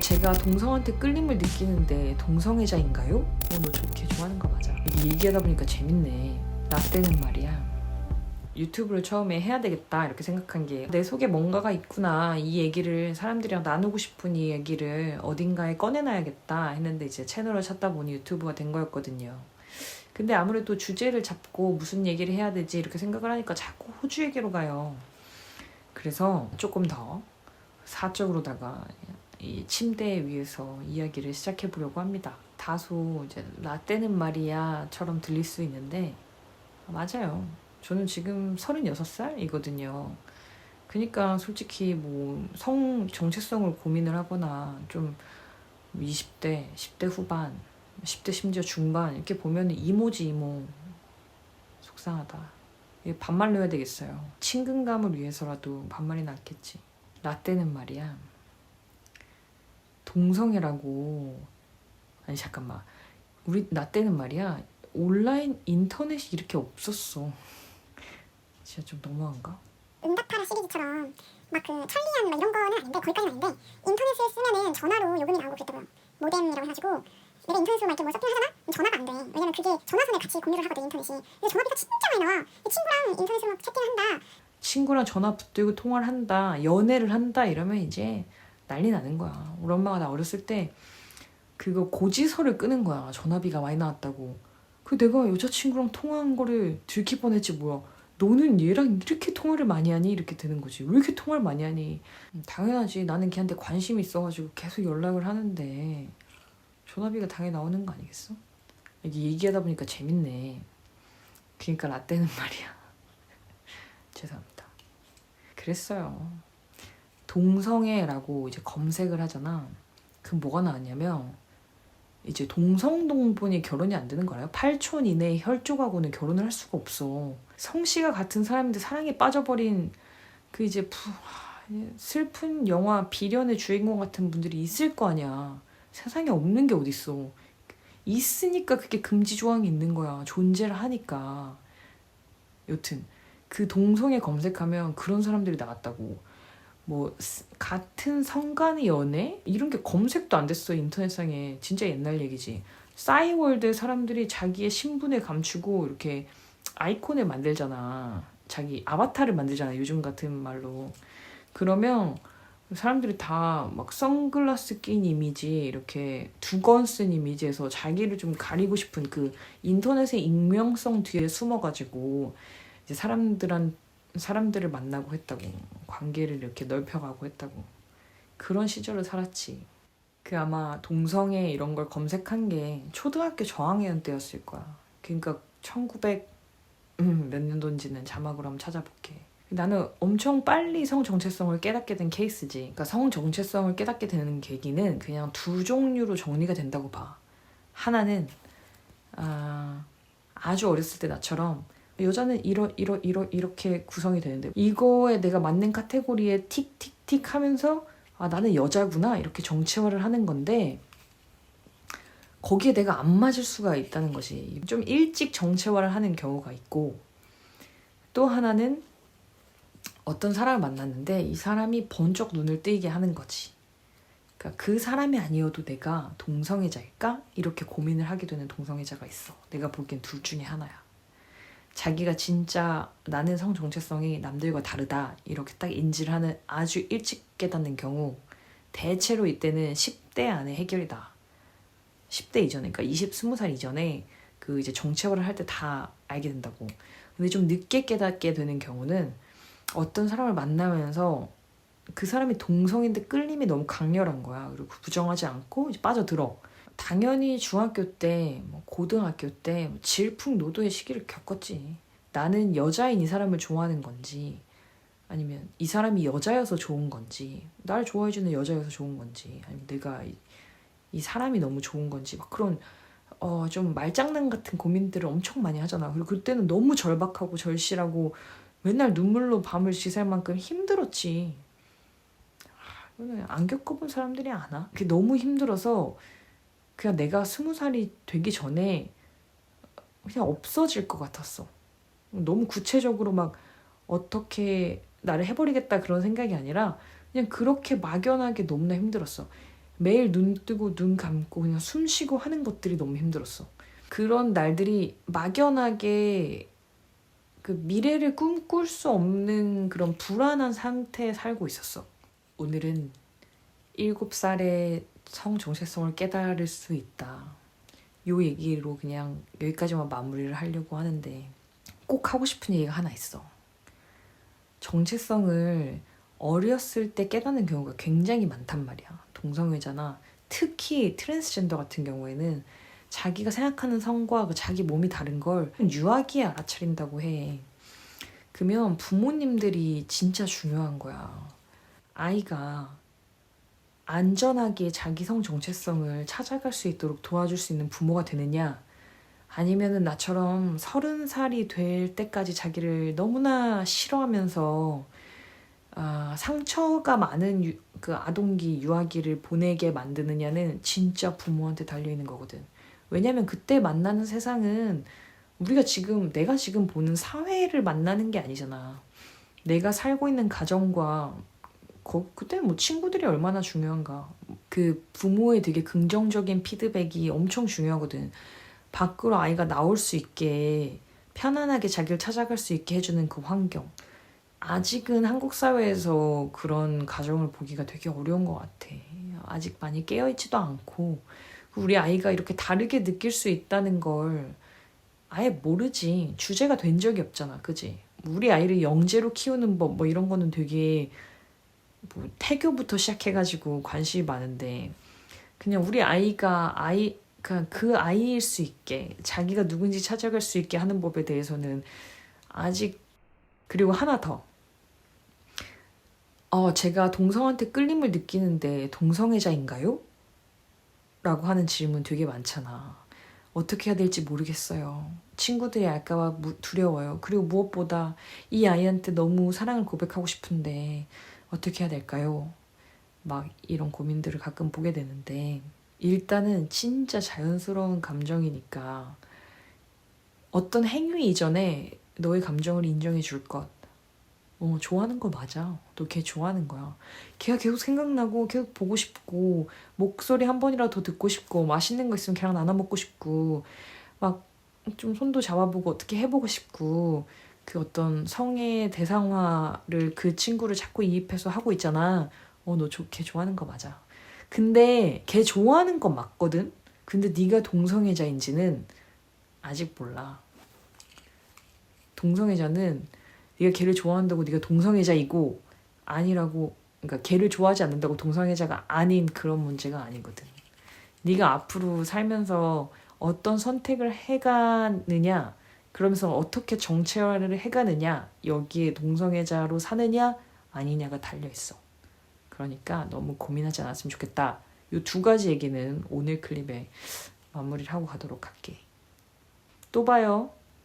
제가 동성한테 끌림을 느끼는데 동성애자인가요? 너 좋게 좋아하는 거 맞아. 이게 얘기하다 보니까 재밌네. 나 때는 말이야. 유튜브를 처음에 해야 되겠다 이렇게 생각한 게 내 속에 뭔가가 있구나, 이 얘기를 사람들이랑 나누고 싶은 이 얘기를 어딘가에 꺼내놔야겠다 했는데 이제 채널을 찾다 보니 유튜브가 된 거였거든요. 근데 아무래도 주제를 잡고 무슨 얘기를 해야 되지 이렇게 생각을 하니까 자꾸 호주 얘기로 가요. 그래서 조금 더 사적으로다가 이 침대 위에서 이야기를 시작해 보려고 합니다. 다소 이제 나 때는 말이야처럼 들릴 수 있는데 맞아요. 저는 지금 36살이거든요. 그러니까 솔직히 뭐 성 정체성을 고민을 하거나 좀 20대, 10대 후반, 10대 심지어 중반 이렇게 보면 이모지 이모. 속상하다. 이거 반말로 해야 되겠어요. 친근감을 위해서라도 반말이 낫겠지. 나 때는 말이야. 동성애라고. 아니 잠깐만. 우리 나 때는 말이야. 온라인 인터넷이 이렇게 없었어. 진짜 좀 너무한가? 응답하라 시리즈처럼 막 그 천리안 막 이런 거는 아닌데 거기까지는 아닌데 인터넷을 쓰면은 전화로 요금이 나오고 그랬다고요. 모뎀이라고 해가지고 내가 인터넷으로 막 이렇게 뭐 서핑을 하잖아? 그럼 전화가 안 돼. 왜냐면 그게 전화선을 같이 공유를 하거든 인터넷이. 근데 전화비가 진짜 많이 나와. 친구랑 인터넷으로 막 채팅을 한다. 친구랑 전화 붙들고 통화를 한다, 연애를 한다 이러면 이제 난리 나는 거야. 우리 엄마가 나 어렸을 때 그거 고지서를 끄는 거야. 전화비가 많이 나왔다고. 그 내가 여자친구랑 통화한 거를 들킬 뻔했지 뭐야. 너는 얘랑 이렇게 통화를 많이 하니? 이렇게 되는 거지. 왜 이렇게 통화를 많이 하니? 당연하지. 나는 걔한테 관심이 있어가지고 계속 연락을 하는데 전화비가 당연히 나오는 거 아니겠어? 이게 얘기하다 보니까 재밌네. 그러니까 라떼는 말이야. 죄송합니다. 그랬어요. 동성애라고 이제 검색을 하잖아. 그 뭐가 나왔냐면 이제 동성동본이 결혼이 안 되는 거라요. 8촌 이내의 혈족하고는 결혼을 할 수가 없어. 성씨가 같은 사람인데 사랑에 빠져버린 그 이제 슬픈 영화 비련의 주인공 같은 분들이 있을 거 아니야. 세상에 없는 게 어딨어. 있으니까 그게 금지 조항이 있는 거야. 존재를 하니까. 여튼 그 동성애 검색하면 그런 사람들이 나왔다고. 뭐 같은 성간의 연애? 이런 게 검색도 안 됐어 인터넷상에. 진짜 옛날 얘기지. 싸이월드 사람들이 자기의 신분을 감추고 이렇게 아이콘을 만들잖아. 자기 아바타를 만들잖아. 요즘 같은 말로. 그러면 사람들이 다 막 선글라스 낀 이미지, 이렇게 두건 쓴 이미지에서 자기를 좀 가리고 싶은 그 인터넷의 익명성 뒤에 숨어가지고 이제 사람들을 만나고 했다고. 관계를 이렇게 넓혀가고 했다고. 그런 시절을 살았지. 그 아마 동성애 이런 걸 검색한 게 초등학교 저학년 때였을 거야. 그러니까 1900 몇 년도인지는 자막으로 한번 찾아볼게. 나는 엄청 빨리 성 정체성을 깨닫게 된 케이스지. 그러니까 성 정체성을 깨닫게 되는 계기는 그냥 두 종류로 정리가 된다고 봐. 하나는 아주 어렸을 때 나처럼 여자는 이렇게 구성이 되는데 이거에 내가 맞는 카테고리에 틱틱틱 하면서 나는 여자구나 이렇게 정체화를 하는 건데 거기에 내가 안 맞을 수가 있다는 것이 좀 일찍 정체화를 하는 경우가 있고, 또 하나는 어떤 사람을 만났는데 이 사람이 번쩍 눈을 뜨이게 하는 거지. 그러니까 그 사람이 아니어도 내가 동성애자일까? 이렇게 고민을 하게 되는 동성애자가 있어. 내가 보기엔 둘 중에 하나야. 자기가 진짜 나는 성 정체성이 남들과 다르다 이렇게 딱 인지를 하는 아주 일찍 깨닫는 경우, 대체로 이때는 10대 안에 해결이다. 10대 이전에, 그러니까 20살 이전에 그 이제 정체화를 할 때 다 알게 된다고. 근데 좀 늦게 깨닫게 되는 경우는 어떤 사람을 만나면서 그 사람이 동성인데 끌림이 너무 강렬한 거야. 그리고 부정하지 않고 이제 빠져들어. 당연히 중학교 때, 뭐 고등학교 때 질풍노도의 시기를 겪었지. 나는 여자인 이 사람을 좋아하는 건지, 아니면 이 사람이 여자여서 좋은 건지, 날 좋아해주는 여자여서 좋은 건지, 아니면 내가 이 사람이 너무 좋은 건지, 막 그런 좀 말장난 같은 고민들을 엄청 많이 하잖아. 그리고 그때는 너무 절박하고 절실하고 맨날 눈물로 밤을 지샐 만큼 힘들었지. 이거는 안 겪어본 사람들이 아나? 그게 너무 힘들어서 그냥 내가 20살이 되기 전에 그냥 없어질 것 같았어. 너무 구체적으로 막 어떻게 나를 해버리겠다 그런 생각이 아니라 그냥 그렇게 막연하게 너무나 힘들었어. 매일 눈 뜨고 눈 감고 그냥 숨 쉬고 하는 것들이 너무 힘들었어. 그런 날들이 막연하게 그 미래를 꿈꿀 수 없는 그런 불안한 상태에 살고 있었어. 오늘은 7살의 성정체성을 깨달을 수 있다. 요 얘기로 그냥 여기까지만 마무리를 하려고 하는데 꼭 하고 싶은 얘기가 하나 있어. 정체성을 어렸을 때 깨닫는 경우가 굉장히 많단 말이야. 동성애자나 특히 트랜스젠더 같은 경우에는 자기가 생각하는 성과 그 자기 몸이 다른 걸 유아기에 알아차린다고 해. 그러면 부모님들이 진짜 중요한 거야. 아이가 안전하게 자기 성 정체성을 찾아갈 수 있도록 도와줄 수 있는 부모가 되느냐, 아니면은 나처럼 30살이 될 때까지 자기를 너무나 싫어하면서 상처가 많은 그 아동기, 유아기를 보내게 만드느냐는 진짜 부모한테 달려있는 거거든. 왜냐면 그때 만나는 세상은 내가 지금 보는 사회를 만나는 게 아니잖아. 내가 살고 있는 가정과 그때 뭐 친구들이 얼마나 중요한가. 그 부모의 되게 긍정적인 피드백이 엄청 중요하거든. 밖으로 아이가 나올 수 있게 편안하게 자기를 찾아갈 수 있게 해주는 그 환경. 아직은 한국 사회에서 그런 가정을 보기가 되게 어려운 것 같아. 아직 많이 깨어있지도 않고 우리 아이가 이렇게 다르게 느낄 수 있다는 걸 아예 모르지. 주제가 된 적이 없잖아. 그지? 우리 아이를 영재로 키우는 법 뭐 이런 거는 되게 뭐 태교부터 시작해가지고 관심이 많은데 그냥 우리 아이가 그냥 그 아이일 수 있게 자기가 누군지 찾아갈 수 있게 하는 법에 대해서는 아직. 그리고 하나 더. 제가 동성한테 끌림을 느끼는데 동성애자인가요? 라고 하는 질문 되게 많잖아. 어떻게 해야 될지 모르겠어요. 친구들이 알까봐 두려워요. 그리고 무엇보다 이 아이한테 너무 사랑을 고백하고 싶은데 어떻게 해야 될까요? 막 이런 고민들을 가끔 보게 되는데 일단은 진짜 자연스러운 감정이니까 어떤 행위 이전에 너의 감정을 인정해 줄 것. 좋아하는 거 맞아. 너 걔 좋아하는 거야. 걔가 계속 생각나고 계속 보고 싶고 목소리 한 번이라도 더 듣고 싶고 맛있는 거 있으면 걔랑 나눠 먹고 싶고 막 좀 손도 잡아보고 어떻게 해보고 싶고 그 어떤 성의 대상화를 그 친구를 자꾸 이입해서 하고 있잖아. 너 걔 좋아하는 거 맞아. 근데 걔 좋아하는 건 맞거든? 근데 네가 동성애자인지는 아직 몰라. 동성애자는 네가 걔를 좋아한다고 네가 동성애자이고 아니라고, 그러니까 걔를 좋아하지 않는다고 동성애자가 아닌 그런 문제가 아니거든. 네가 앞으로 살면서 어떤 선택을 해가느냐, 그러면서 어떻게 정체화를 해가느냐, 여기에 동성애자로 사느냐 아니냐가 달려있어. 그러니까 너무 고민하지 않았으면 좋겠다. 이 2가지 얘기는 오늘 클립에 마무리를 하고 가도록 할게. 또 봐요.